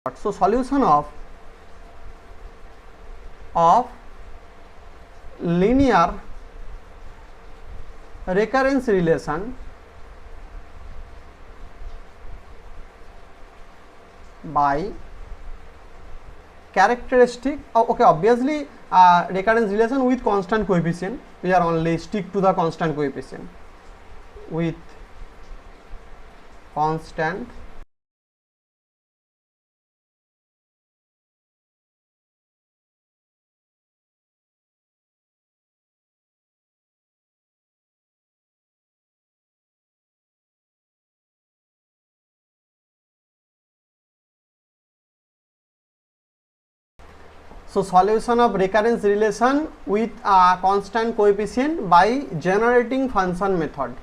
So solution of linear recurrence relation by characteristic okay, obviously recurrence relation with constant coefficient. We are only stick to the constant coefficient with constant So solution of recurrence relation with a constant coefficient by generating function method.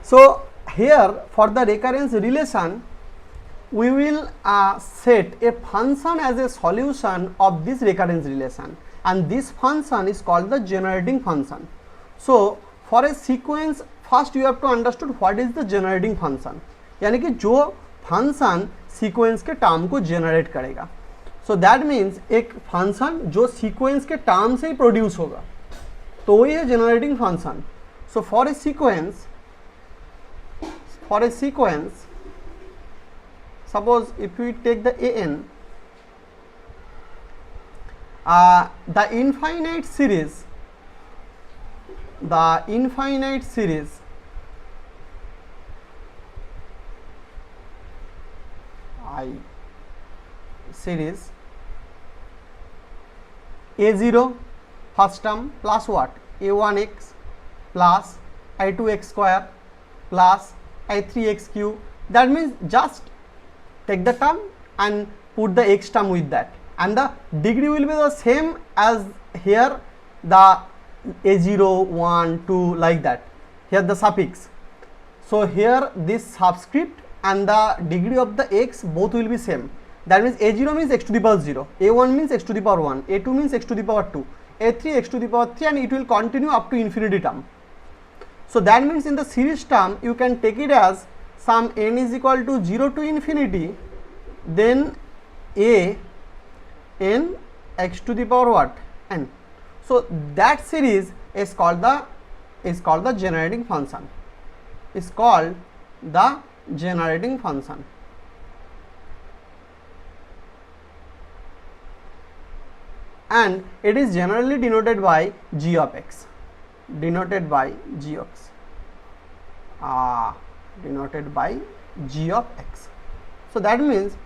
So here for the recurrence relation we will set a function as a solution of this recurrence relation, and this function is called the generating function. So for a sequence, first you have to understand what is the generating function, यानी कि जो function sequence के term को generate करेगा. So that means एक function जो sequence के term से ही प्रोड्यूस होगा तो वही है generating function. So for a sequence suppose if we take the an, the infinite series series a0 first term plus what, a1x plus i2x square plus i3x cube. That means just take the term and put the x term with that, and the degree will be the same as here the a0 1 2 like that, here the suffix. So here this subscript and the degree of the x both will be same. That means a0 means x to the power 0, a1 means x to the power 1, a2 means x to the power 2, a3 x to the power 3, and it will continue up to infinity term. So that means in the series term you can take it as some n is equal to 0 to infinity, then a n x to the power what, n. So that series is called the generating function. Is called the generating function. And it is generally denoted by g of x. Denoted by g of x. So that means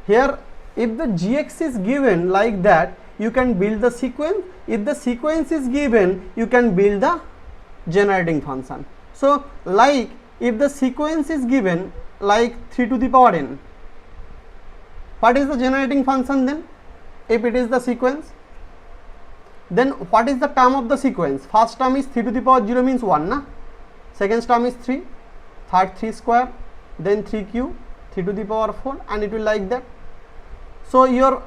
here if the gx is given like that, you can build the sequence. If the sequence is given, you can build the generating function. So like if the sequence is given like 3 to the power n, what is the generating function then? If it is the sequence, then what is the term of the sequence? First term is 3 to the power 0 means 1 na? Second term is 3, third 3 square, then 3 cube, 3 to the power 4, and it will like that. So your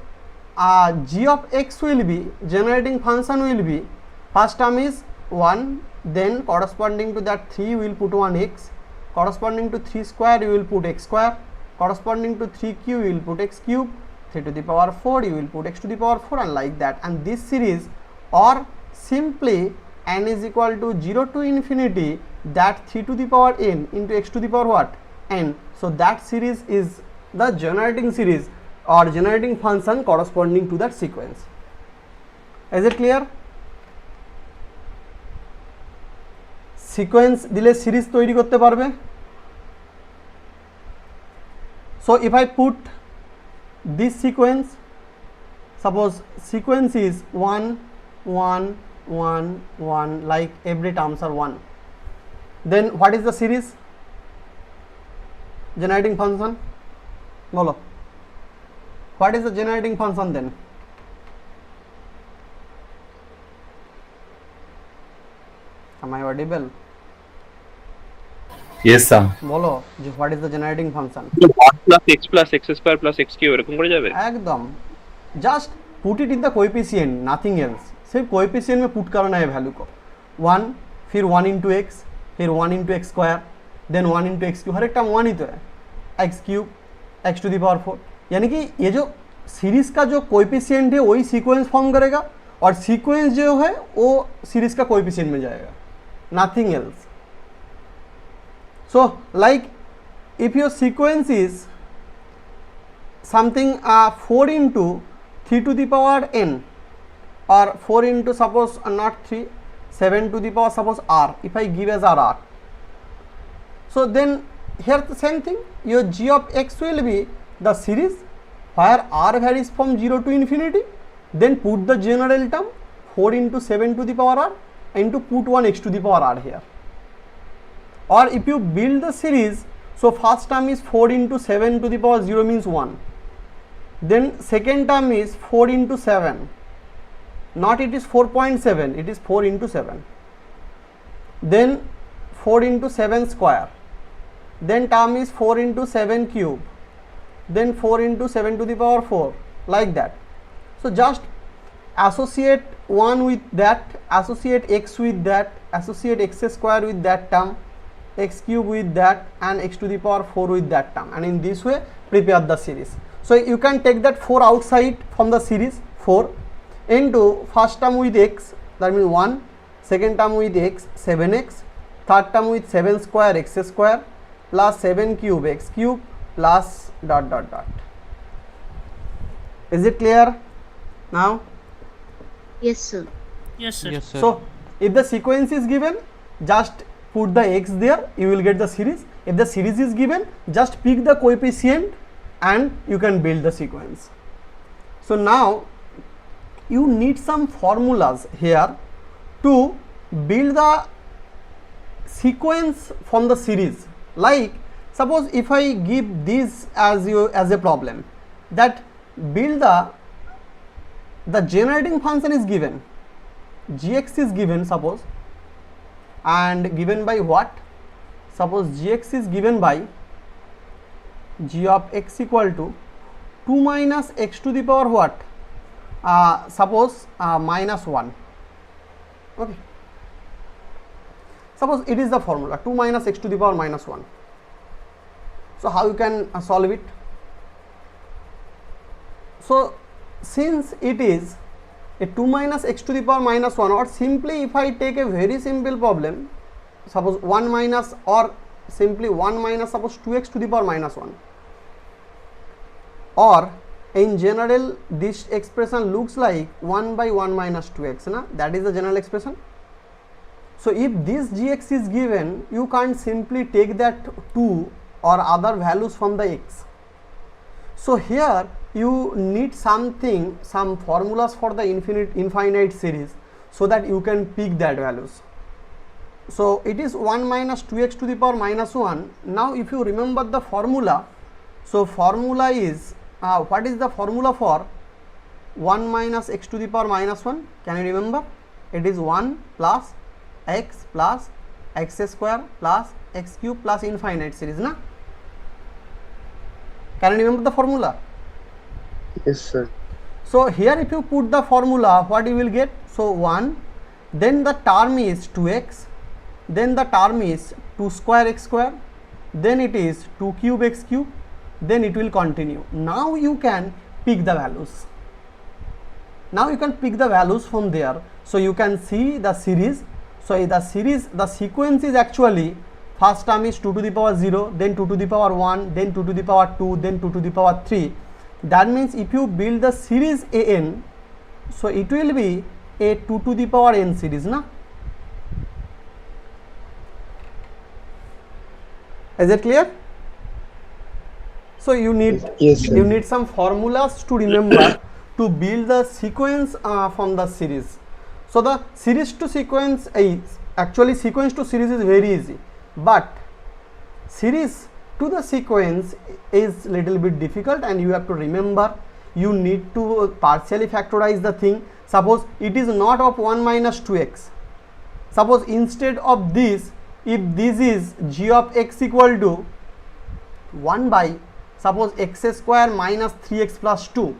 g of x will be, generating function will be, first term is 1, then corresponding to that 3 you will put 1x, corresponding to 3 square you will put x square, corresponding to 3 cube you will put x cube, 3 to the power 4 you will put x to the power 4, and like that. And this series, or simply n is equal to 0 to infinity, that 3 to the power n into x to the power what, n. So that series is the generating series or generating function corresponding to that sequence. Is it clear? Sequence dile series তৈরি করতে পারবে. So if I put this sequence, suppose sequence is 1 1 1 1, like every terms are 1, then what is the series? Generating function, bolo, what is the generating function then? Am I audible? Yes sir. বলো যে what is the generating function? 1 plus x square plus x cube এরকম করে যাবে একদম, just put it in the coefficient, nothing else. सिर्फ coefficient में put करना है वैल्यू को 1, फिर 1 into x, फिर 1 into x square, then 1 into x cube, हर एक टर्म 1 ही तो है, x cube x to the power 4, यानी कि ये जो सीरीज का जो कोएफिशिएंट है वही सीक्वेंस फॉर्म करेगा और सीक्वेंस जो है वो सीरीज का कोएफिशिएंट में जाएगा, nothing else. So like if your sequence is something 4 into 3 to the power n or 4 into suppose not 3, 7 to the power suppose r, if I give as r, so then here the same thing, your g of x will be the series where r varies from 0 to infinity, then put the general term 4 into 7 to the power r into put 1 x to the power r here. Or if you build the series, so first term is 4 into 7 to the power 0 means 1, then second term is 4 into 7, not it is 4.7, it is 4 into 7, then 4 into 7 square, then term is 4 into 7 cube, then 4 into 7 to the power 4, like that. So just associate 1 with that, associate x with that, associate x square with that term, x cube with that, and x to the power 4 with that term, and in this way prepare the series. So you can take that 4 outside from the series, 4 into first term with x, that means 1, second term with x 7x, third term with 7 square x square plus 7 cube x cube plus dot dot dot. Is it clear now? Yes, sir. Yes, sir. Yes, sir. So if the sequence is given, just put the x there, you will get the series. If the series is given, just pick the coefficient and you can build the sequence. So now you need some formulas here to build the sequence from the series. Like suppose if I give this as a problem, that build the generating function is given, gx is given suppose, and given by what? Suppose gx is given by g of x equal to 2 minus x to the power what? Suppose minus 1. Okay. Suppose it is the formula 2 minus x to the power minus 1. So how you can solve it? So since it is a 2 minus x to the power minus 1, or simply if I take a very simple problem, suppose 1 minus, or simply 1 minus suppose 2x to the power minus 1, or in general this expression looks like 1 by 1 minus 2x, na? That is the general expression. So if this gx is given, you can't simply take that 2 or other values from the x. So here you need some formulas for the infinite series, so that you can pick that values. So it is 1 minus 2x to the power minus 1. Now if you remember the formula, so formula is what is the formula for 1 minus x to the power minus 1? Can you remember? It is 1 plus x square plus x cube plus infinite series, na? Can you remember the formula? Yes, sir. So here if you put the formula, what you will get? So 1, then the term is 2x, then the term is 2 square x square, then it is 2 cube x cube, then it will continue. Now you can pick the values. Now you can pick the values from there. So you can see the series. So the sequence is actually first term is 2 to the power 0, then 2 to the power 1, then 2 to the power 2, then 2 to the power 3. That means if you build the series an, so it will be a 2 to the power n series, na? Is it clear? So you need Yes, sir. you need some formulas to remember to build the sequence from the series. So the series to sequence is actually sequence to series is very easy, but series to the sequence is little bit difficult, and you have to remember, you need to partially factorize the thing. Suppose it is not of 1 minus 2x. Suppose instead of this, if this is g of x equal to 1 by suppose x square minus 3x plus 2,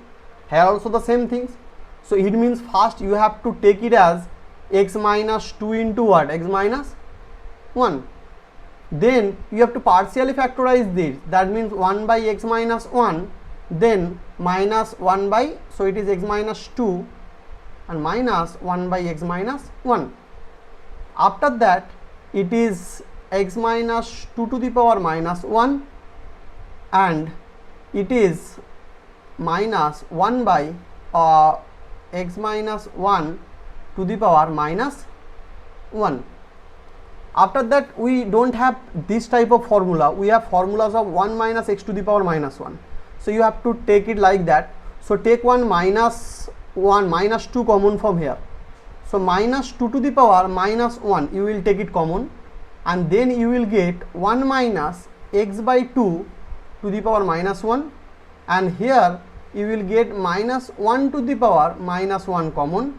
here also the same things. So it means first you have to take it as x minus 2 into what? X minus 1. then you have to partially factorize this, that means 1 by x minus 1, then minus 1 by, so it is x minus 2 and minus 1 by x minus 1. After that it is x minus 2 to the power minus 1 and it is minus 1 by x minus 1 to the power minus 1. After that we don't have this type of formula, we have formulas of 1 minus x to the power minus 1. So you have to take it like that. So take one minus 2 common from here. So minus 2 to the power minus 1 you will take it common and then you will get 1 minus x by 2 to the power minus 1 and here you will get minus 1 to the power minus 1 common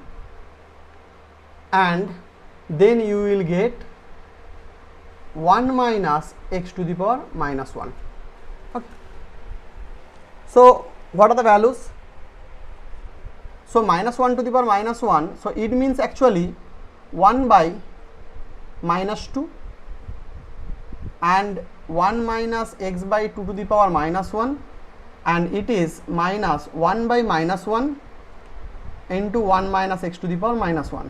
and then you will get 1 minus x to the power minus 1. Okay. So what are the values? So minus 1 to the power minus 1, so it means actually 1 by minus 2 and 1 minus x by 2 to the power minus 1 and it is minus 1 by minus 1 into 1 minus x to the power minus 1.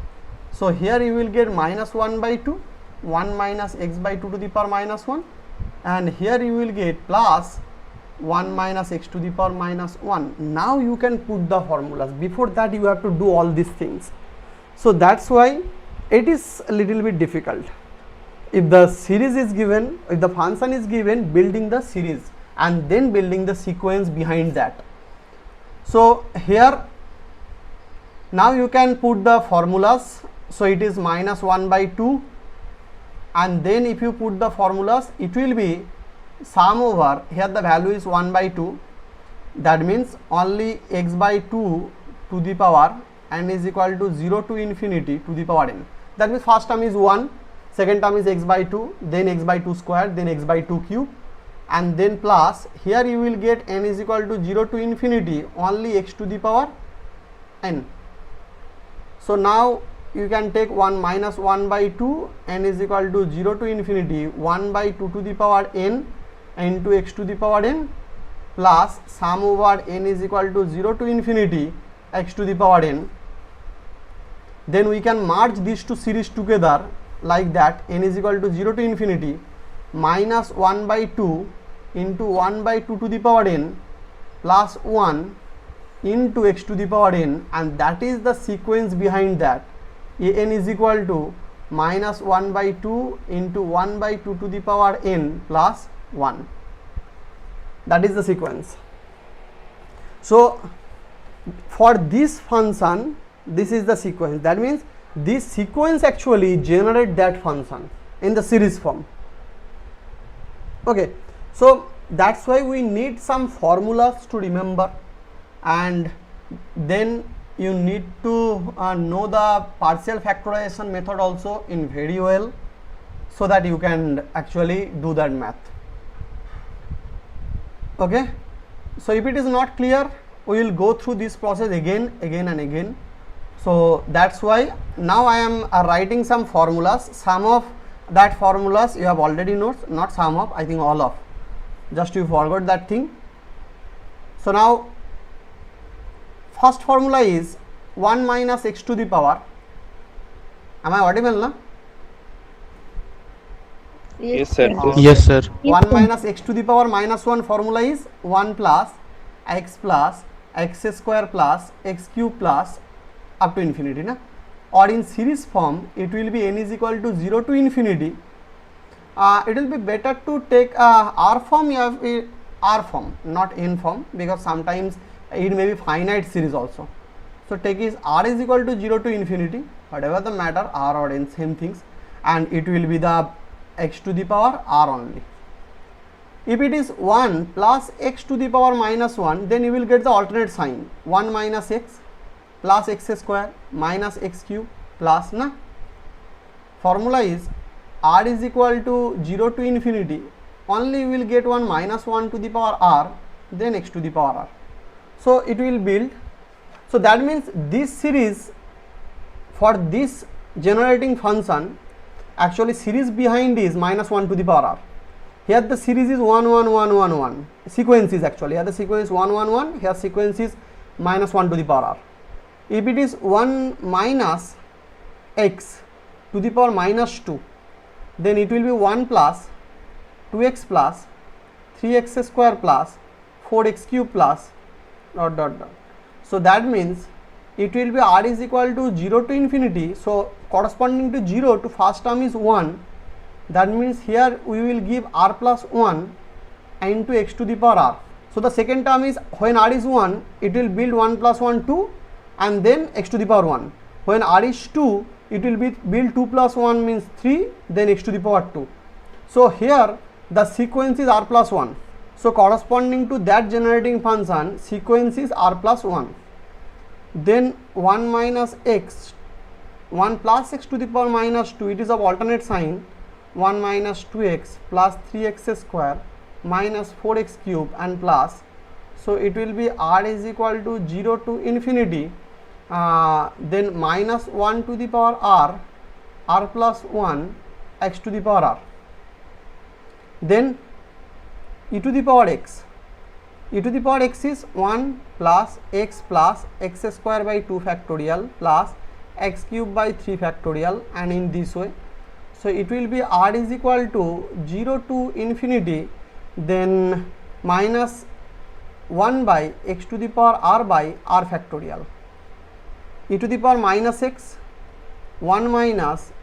So here you will get minus 1 by 2, 1 minus x by 2 to the power minus 1 and here you will get plus 1 minus x to the power minus 1. Now you can put the formulas. Before that you have to do all these things. So that's why it is a little bit difficult. If the series is given, if the function is given, building the series and then building the sequence behind that. So here now you can put the formulas. So it is minus 1 by 2 and then if you put the formulas it will be sum over, here the value is 1 by 2, that means only x by 2 to the power n is equal to 0 to infinity to the power n. That means first term is 1, second term is x by 2, then x by 2 square, then x by 2 cube and then plus here you will get n is equal to 0 to infinity only x to the power n. So now you can take 1 minus 1 by 2, n is equal to 0 to infinity 1 by 2 to the power n into x to the power n plus sum over n is equal to 0 to infinity x to the power n. Then we can merge these two series together like that, n is equal to 0 to infinity minus 1 by 2 into 1 by 2 to the power n plus 1 into x to the power n and that is the sequence behind that. An is equal to minus 1 by 2 into 1 by 2 to the power n plus 1. That is the sequence. So for this function this is the sequence, that means this sequence actually generate that function in the series form. Okay, so that's why we need some formulas to remember and then you need to know the partial factorization method also in very well so that you can actually do that math. Okay, so if it is not clear we will go through this process again and again. So that's why now I am writing some formulas. Some of that formulas you have already notes, not some of, I think all of, just you forgot that thing. So now first formula is 1 minus x to the power, am I audible now? Yes sir. Yes, sir. 1 minus x to the power minus 1 formula is 1 plus x square plus x cube plus up to infinity, na? Or in series form it will be n is equal to 0 to infinity. It will be better to take R form, you have R form, not n form, because sometimes it may be finite series also. So take is R is equal to 0 to infinity, whatever the matter, R or n, same things, and it will be the x to the power R only. If it is 1 plus x to the power minus 1, then you will get the alternate sign, 1 minus x plus x square minus x cube plus, na? Formula is R is equal to 0 to infinity, only you will get 1 minus 1 to the power R, then x to the power R. So it will build. So that means this series for this generating function actually series behind is minus 1 to the power r. Here the series is 1 1 1 1 1, sequence is actually, here the sequence 1 1 1, here sequence is minus 1 to the power r. If it is 1 minus x to the power minus 2, then it will be 1 plus 2x plus 3x square plus 4x cube plus dot dot dot. So that means it will be r is equal to 0 to infinity. So corresponding to 0 to first term is 1. That means here we will give r plus 1 into x to the power r. So the second term is when r is 1, it will build 1 plus 1 2 and then x to the power 1. When r is 2, it will be build 2 plus 1 means 3, then x to the power 2. So here the sequence is r plus 1. So corresponding to that generating function, sequence is r plus 1. Then 1 minus x, 1 plus x to the power minus 2, it is of alternate sign, 1 minus 2x plus 3x square minus 4x cube and plus. So it will be r is equal to 0 to infinity, then minus 1 to the power r plus 1 x to the power r. Then e to the power x. E to the power x is 1 plus x square by 2 factorial plus x cube by 3 factorial, and in this way. So it will be r is equal to 0 to infinity, then minus 1 by x to the power r by r factorial. E to the power minus x, 1 minus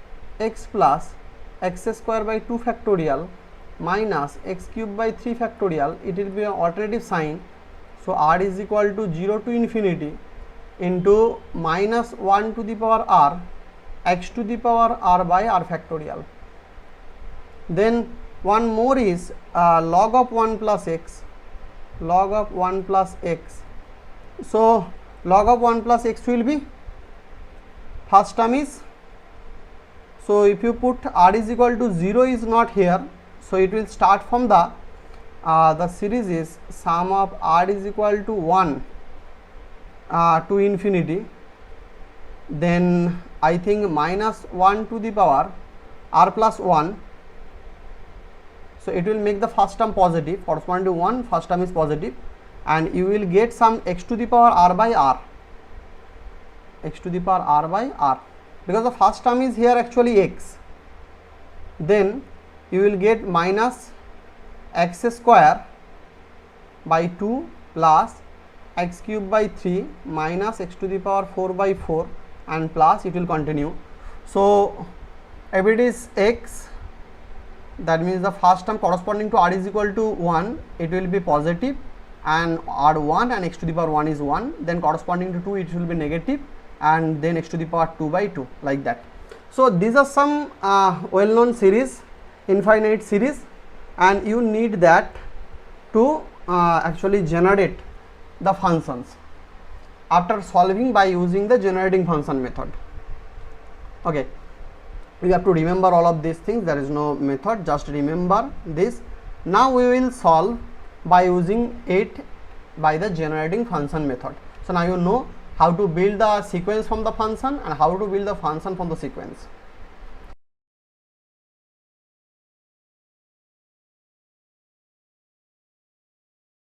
x plus x square by 2 factorial minus x cube by 3 factorial, it will be an alternative sign. So r is equal to 0 to infinity into minus 1 to the power r x to the power r by r factorial. Then one more is log of 1 plus x, log of 1 plus x. So log of 1 plus x will be, first term is, so if you put r is equal to 0 is not here, so it will start from the series is sum of r is equal to 1 to infinity, then I think minus 1 to the power r plus 1. So it will make the first term positive, corresponding to 1, first term is positive, and you will get some x to the power r by r, x to the power r by r, because the first term is here actually x. Then you will get minus x square by 2 plus x cube by 3 minus x to the power 4 by 4 and plus, it will continue. So if it is x, that means the first term corresponding to r is equal to 1, it will be positive, and r 1 and x to the power 1 is 1, then corresponding to 2 it will be negative, and then x to the power 2 by 2, like that. So these are some well known series, infinite series, and you need that to actually generate the functions after solving by using the generating function method. Okay, you have to remember all of these things, there is no method, just remember this. Now we will solve by using it by the generating function method. So now you know how to build the sequence from the function and how to build the function from the sequence.